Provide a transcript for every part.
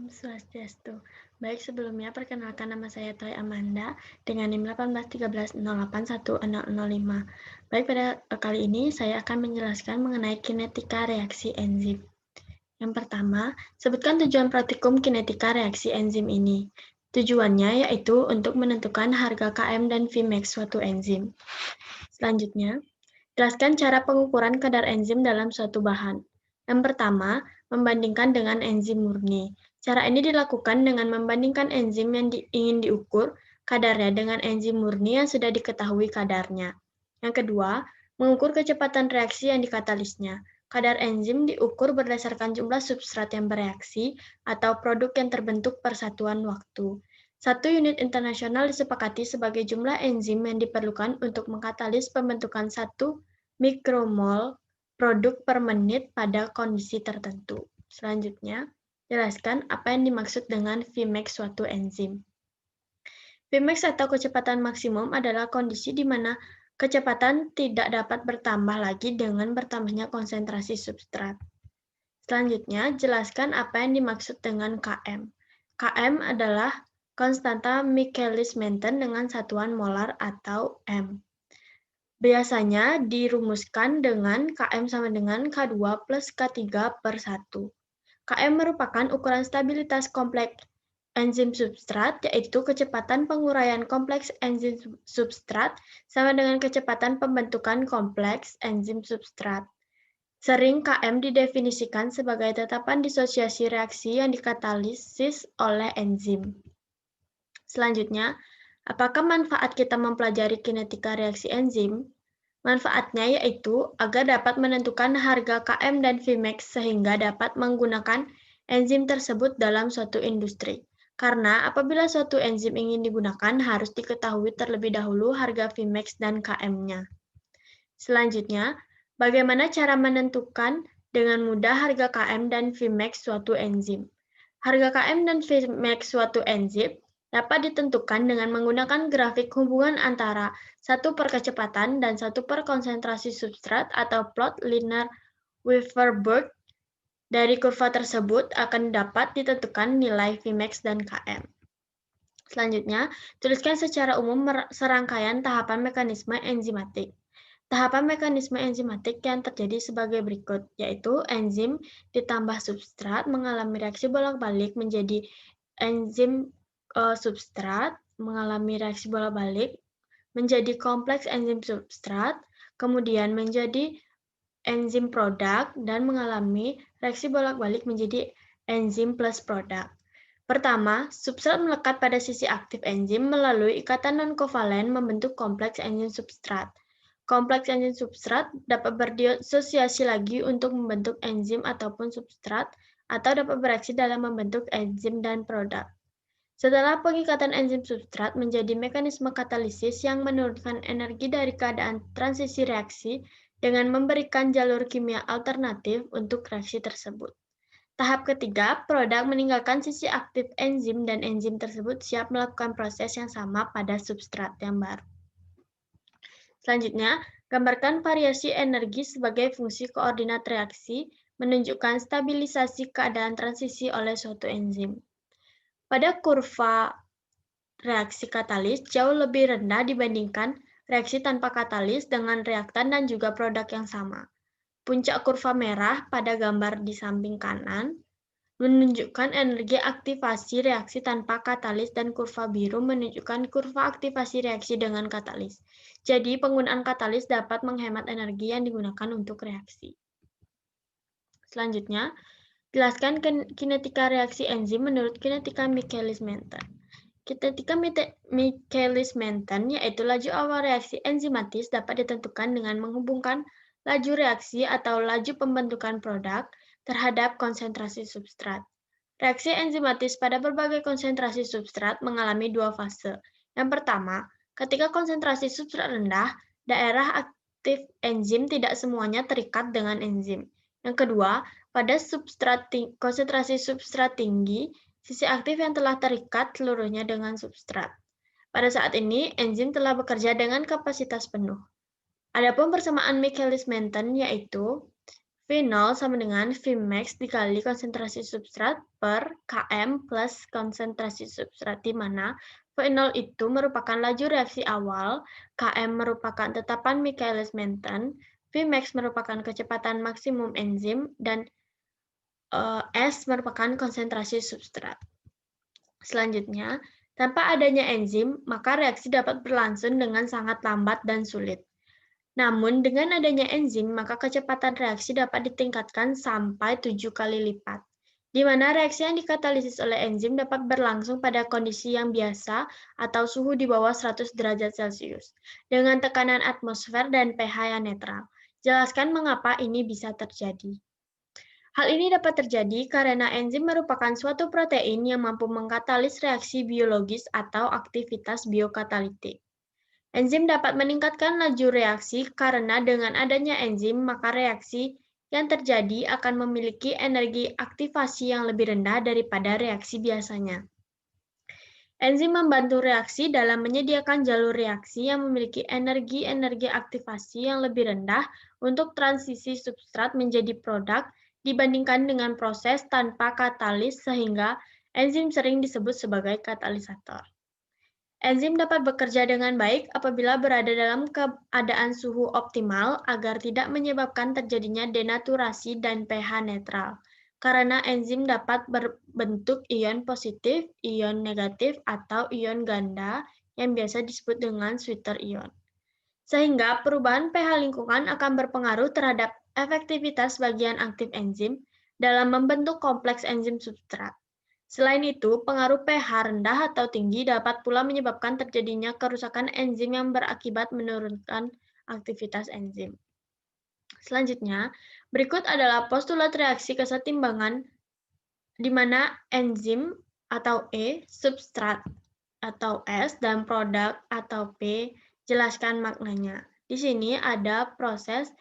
Swastiastu. Baik, sebelumnya perkenalkan nama saya Toy Amanda dengan NIM 1813081005. Baik, pada kali ini saya akan menjelaskan mengenai kinetika reaksi enzim. Yang pertama, sebutkan tujuan praktikum kinetika reaksi enzim ini. Tujuannya yaitu untuk menentukan harga Km dan Vmax suatu enzim. Selanjutnya, jelaskan cara pengukuran kadar enzim dalam suatu bahan. Yang pertama, membandingkan dengan enzim murni. Cara ini dilakukan dengan membandingkan enzim yang ingin diukur kadarnya dengan enzim murni yang sudah diketahui kadarnya. Yang kedua, mengukur kecepatan reaksi yang dikatalisnya. Kadar enzim diukur berdasarkan jumlah substrat yang bereaksi atau produk yang terbentuk per satuan waktu. Satu unit internasional disepakati sebagai jumlah enzim yang diperlukan untuk mengkatalis pembentukan 1 mikromol produk per menit pada kondisi tertentu. Selanjutnya, jelaskan apa yang dimaksud dengan Vmax suatu enzim. Vmax atau kecepatan maksimum adalah kondisi di mana kecepatan tidak dapat bertambah lagi dengan bertambahnya konsentrasi substrat. Selanjutnya, jelaskan apa yang dimaksud dengan Km. Km adalah konstanta Michaelis-Menten dengan satuan molar atau M. Biasanya dirumuskan dengan Km sama dengan K2 plus K3 per 1. Km merupakan ukuran stabilitas kompleks enzim substrat, yaitu kecepatan penguraian kompleks enzim substrat sama dengan kecepatan pembentukan kompleks enzim substrat. Sering Km didefinisikan sebagai tetapan disosiasi reaksi yang dikatalisis oleh enzim. Selanjutnya, apakah manfaat kita mempelajari kinetika reaksi enzim? Manfaatnya yaitu agar dapat menentukan harga Km dan Vmax sehingga dapat menggunakan enzim tersebut dalam suatu industri. Karena apabila suatu enzim ingin digunakan, harus diketahui terlebih dahulu harga Vmax dan Km-nya. Selanjutnya, bagaimana cara menentukan dengan mudah harga Km dan Vmax suatu enzim? Harga Km dan Vmax suatu enzim dapat ditentukan dengan menggunakan grafik hubungan antara 1 per kecepatan dan 1 per konsentrasi substrat atau plot linear Weaver-Burk. Dari kurva tersebut akan dapat ditentukan nilai Vmax dan Km. Selanjutnya, tuliskan secara umum serangkaian tahapan mekanisme enzimatik. Tahapan mekanisme enzimatik yang terjadi sebagai berikut, yaitu enzim ditambah substrat mengalami reaksi bolak-balik menjadi enzim substrat, mengalami reaksi bolak-balik menjadi kompleks enzim substrat, kemudian menjadi enzim produk, dan mengalami reaksi bolak-balik menjadi enzim plus produk. Pertama, substrat melekat pada sisi aktif enzim melalui ikatan non-kovalen membentuk kompleks enzim substrat. Kompleks enzim substrat dapat berdisosiasi lagi untuk membentuk enzim ataupun substrat, atau dapat bereaksi dalam membentuk enzim dan produk. Setelah pengikatan enzim substrat menjadi mekanisme katalisis yang menurunkan energi dari keadaan transisi reaksi dengan memberikan jalur kimia alternatif untuk reaksi tersebut. Tahap ketiga, produk meninggalkan sisi aktif enzim dan enzim tersebut siap melakukan proses yang sama pada substrat yang baru. Selanjutnya, gambarkan variasi energi sebagai fungsi koordinat reaksi menunjukkan stabilisasi keadaan transisi oleh suatu enzim. Pada kurva reaksi katalis jauh lebih rendah dibandingkan reaksi tanpa katalis dengan reaktan dan juga produk yang sama. Puncak kurva merah pada gambar di samping kanan menunjukkan energi aktivasi reaksi tanpa katalis dan kurva biru menunjukkan kurva aktivasi reaksi dengan katalis. Jadi, penggunaan katalis dapat menghemat energi yang digunakan untuk reaksi. Selanjutnya, jelaskan kinetika reaksi enzim menurut kinetika Michaelis-Menten. Kinetika Michaelis-Menten yaitu laju awal reaksi enzimatis dapat ditentukan dengan menghubungkan laju reaksi atau laju pembentukan produk terhadap konsentrasi substrat. Reaksi enzimatis pada berbagai konsentrasi substrat mengalami dua fase. Yang pertama, ketika konsentrasi substrat rendah, daerah aktif enzim tidak semuanya terikat dengan enzim. Yang kedua, pada konsentrasi substrat tinggi, sisi aktif yang telah terikat seluruhnya dengan substrat. Pada saat ini, enzim telah bekerja dengan kapasitas penuh. Adapun persamaan Michaelis-Menten yaitu V0 sama dengan Vmax dikali konsentrasi substrat per Km plus konsentrasi substrat, di mana V0 itu merupakan laju reaksi awal, Km merupakan tetapan Michaelis-Menten, Vmax merupakan kecepatan maksimum enzim, dan S merupakan konsentrasi substrat. Selanjutnya, tanpa adanya enzim, maka reaksi dapat berlangsung dengan sangat lambat dan sulit. Namun, dengan adanya enzim, maka kecepatan reaksi dapat ditingkatkan sampai 7 kali lipat, di mana reaksi yang dikatalisis oleh enzim dapat berlangsung pada kondisi yang biasa atau suhu di bawah 100 derajat Celcius, dengan tekanan atmosfer dan pH yang netral. Jelaskan mengapa ini bisa terjadi. Hal ini dapat terjadi karena enzim merupakan suatu protein yang mampu mengkatalis reaksi biologis atau aktivitas biokatalitik. Enzim dapat meningkatkan laju reaksi karena dengan adanya enzim, maka reaksi yang terjadi akan memiliki energi aktivasi yang lebih rendah daripada reaksi biasanya. Enzim membantu reaksi dalam menyediakan jalur reaksi yang memiliki energi aktivasi yang lebih rendah untuk transisi substrat menjadi produk dibandingkan dengan proses tanpa katalis, sehingga enzim sering disebut sebagai katalisator. Enzim dapat bekerja dengan baik apabila berada dalam keadaan suhu optimal agar tidak menyebabkan terjadinya denaturasi dan pH netral. Karena enzim dapat berbentuk ion positif, ion negatif, atau ion ganda yang biasa disebut dengan Sweeter ion. Sehingga perubahan pH lingkungan akan berpengaruh terhadap efektivitas bagian aktif enzim dalam membentuk kompleks enzim substrat. Selain itu, pengaruh pH rendah atau tinggi dapat pula menyebabkan terjadinya kerusakan enzim yang berakibat menurunkan aktivitas enzim. Selanjutnya, berikut adalah postulat reaksi kesetimbangan di mana enzim atau E, substrat atau S, dan produk atau P. Jelaskan maknanya. Di sini ada proses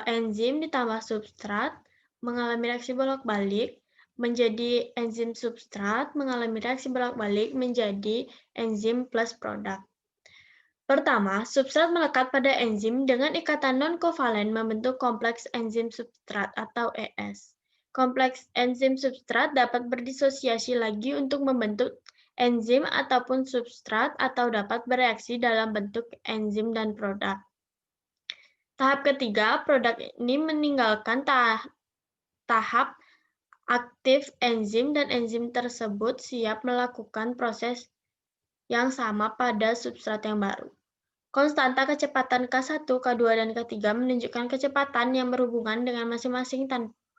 enzim ditambah substrat mengalami reaksi bolak-balik menjadi enzim substrat mengalami reaksi bolak-balik menjadi enzim plus produk. Pertama, substrat melekat pada enzim dengan ikatan non-kovalen membentuk kompleks enzim substrat atau ES. Kompleks enzim substrat dapat berdisosiasi lagi untuk membentuk enzim ataupun substrat atau dapat bereaksi dalam bentuk enzim dan produk. Tahap ketiga, produk ini meninggalkan tahap aktif enzim dan enzim tersebut siap melakukan proses yang sama pada substrat yang baru. Konstanta kecepatan K1, K2, dan K3 menunjukkan kecepatan yang berhubungan dengan masing-masing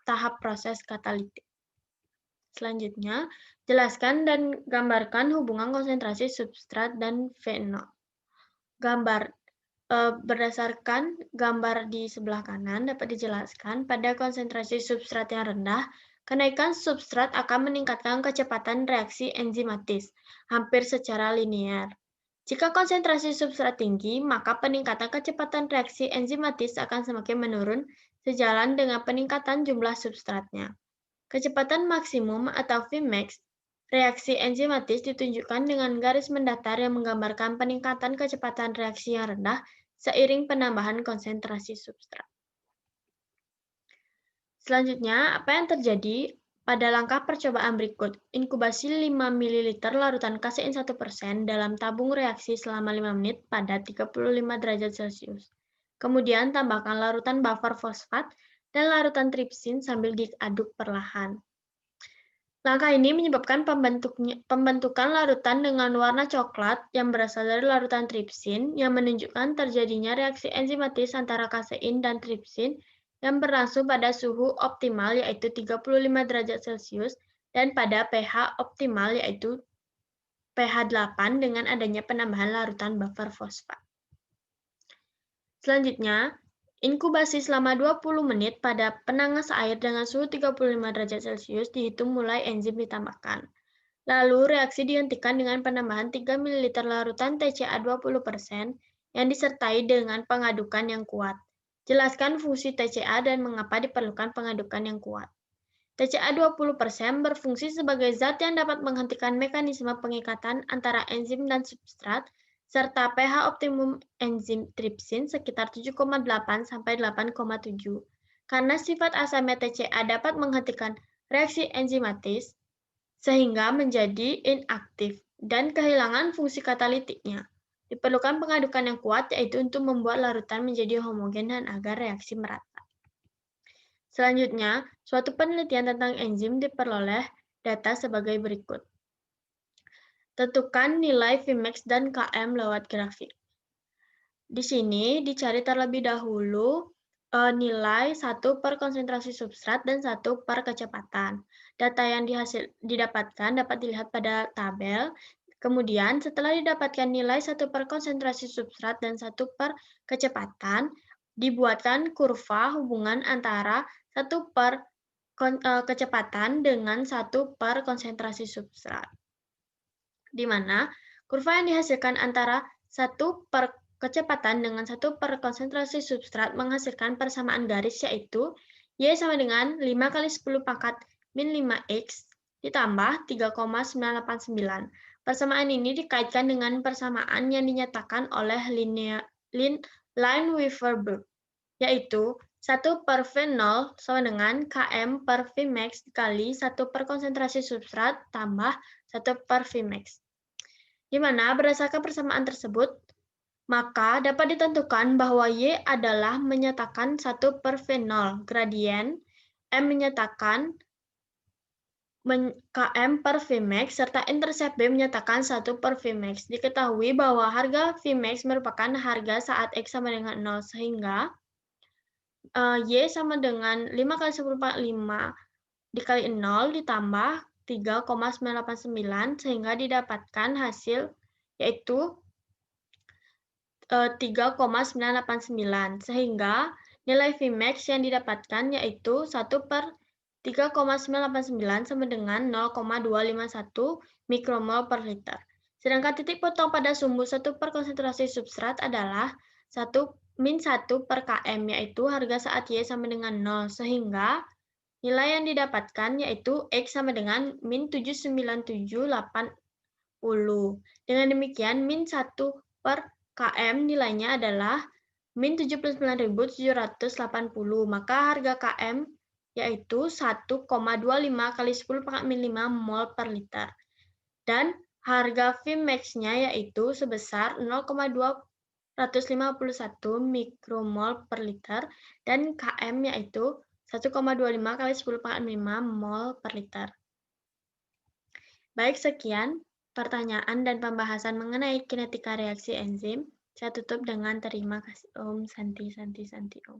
tahap proses katalitik. Selanjutnya, jelaskan dan gambarkan hubungan konsentrasi substrat dan V0. Berdasarkan gambar di sebelah kanan dapat dijelaskan pada konsentrasi substrat yang rendah, kenaikan substrat akan meningkatkan kecepatan reaksi enzimatis, hampir secara linear. Jika konsentrasi substrat tinggi, maka peningkatan kecepatan reaksi enzimatis akan semakin menurun sejalan dengan peningkatan jumlah substratnya. Kecepatan maksimum atau Vmax reaksi enzimatis ditunjukkan dengan garis mendatar yang menggambarkan peningkatan kecepatan reaksi yang rendah seiring penambahan konsentrasi substrat. Selanjutnya, apa yang terjadi pada langkah percobaan berikut? Inkubasi 5 ml larutan kasein 1% dalam tabung reaksi selama 5 menit pada 35 derajat Celcius. Kemudian tambahkan larutan buffer fosfat dan larutan tripsin sambil diaduk perlahan. Langkah ini menyebabkan pembentukan larutan dengan warna coklat yang berasal dari larutan tripsin yang menunjukkan terjadinya reaksi enzimatis antara kasein dan tripsin yang berlangsung pada suhu optimal yaitu 35 derajat Celcius dan pada pH optimal yaitu pH 8 dengan adanya penambahan larutan buffer fosfat. Selanjutnya, inkubasi selama 20 menit pada penangas air dengan suhu 35 derajat Celcius dihitung mulai enzim ditambahkan. Lalu reaksi dihentikan dengan penambahan 3 ml larutan TCA 20% yang disertai dengan pengadukan yang kuat. Jelaskan fungsi TCA dan mengapa diperlukan pengadukan yang kuat. TCA 20% berfungsi sebagai zat yang dapat menghentikan mekanisme pengikatan antara enzim dan substrat serta pH optimum enzim tripsin sekitar 7,8 sampai 8,7. Karena sifat asamnya TCA dapat menghentikan reaksi enzimatis, sehingga menjadi inaktif dan kehilangan fungsi katalitiknya. Diperlukan pengadukan yang kuat, yaitu untuk membuat larutan menjadi homogen dan agar reaksi merata. Selanjutnya, suatu penelitian tentang enzim diperoleh data sebagai berikut. Tentukan nilai Vmax dan Km lewat grafik. Di sini dicari terlebih dahulu nilai 1 per konsentrasi substrat dan 1 per kecepatan. Data yang didapatkan dapat dilihat pada tabel. Kemudian setelah didapatkan nilai 1 per konsentrasi substrat dan 1 per kecepatan, dibuatkan kurva hubungan antara 1 per kecepatan dengan 1 per konsentrasi substrat, di mana kurva yang dihasilkan antara 1 per kecepatan dengan 1 per konsentrasi substrat menghasilkan persamaan garis, yaitu Y sama dengan 5 kali 10 pangkat min 5X ditambah 3,989. Persamaan ini dikaitkan dengan persamaan yang dinyatakan oleh Lineweaver-Burk, yaitu 1 per V0 sama dengan Km per Vmax dikali 1 per konsentrasi substrat tambah 1 per Vmax. Di mana berdasarkan persamaan tersebut, maka dapat ditentukan bahwa Y adalah menyatakan 1 per V0 gradien, M menyatakan Km per Vmax, serta intercept B menyatakan 1 per Vmax. Diketahui bahwa harga Vmax merupakan harga saat X sama dengan 0, sehingga Y sama dengan 5 kali 10 pangkat 5 dikali 0 ditambah 3,989, sehingga didapatkan hasil yaitu 3,989, sehingga nilai Vmax yang didapatkan yaitu 1 per 3,989 sama dengan 0,251 mikromol per liter. Sedangkan titik potong pada sumbu 1 per konsentrasi substrat adalah min 1 per Km, yaitu harga saat Y sama dengan 0, sehingga nilai yang didapatkan yaitu X sama dengan min 79780. Dengan demikian, min 1 per Km nilainya adalah min 79.780, maka harga Km yaitu 1,25 kali 10 pangkat min 5 mol per liter. Dan harga Vmax-nya yaitu sebesar 0,251 mikromol per liter, dan Km yaitu 1,25 kali 10 pangkat min 5 mol per liter. Baik, sekian pertanyaan dan pembahasan mengenai kinetika reaksi enzim. Saya tutup dengan terima kasih Om. Santi, Santi, Santi Om.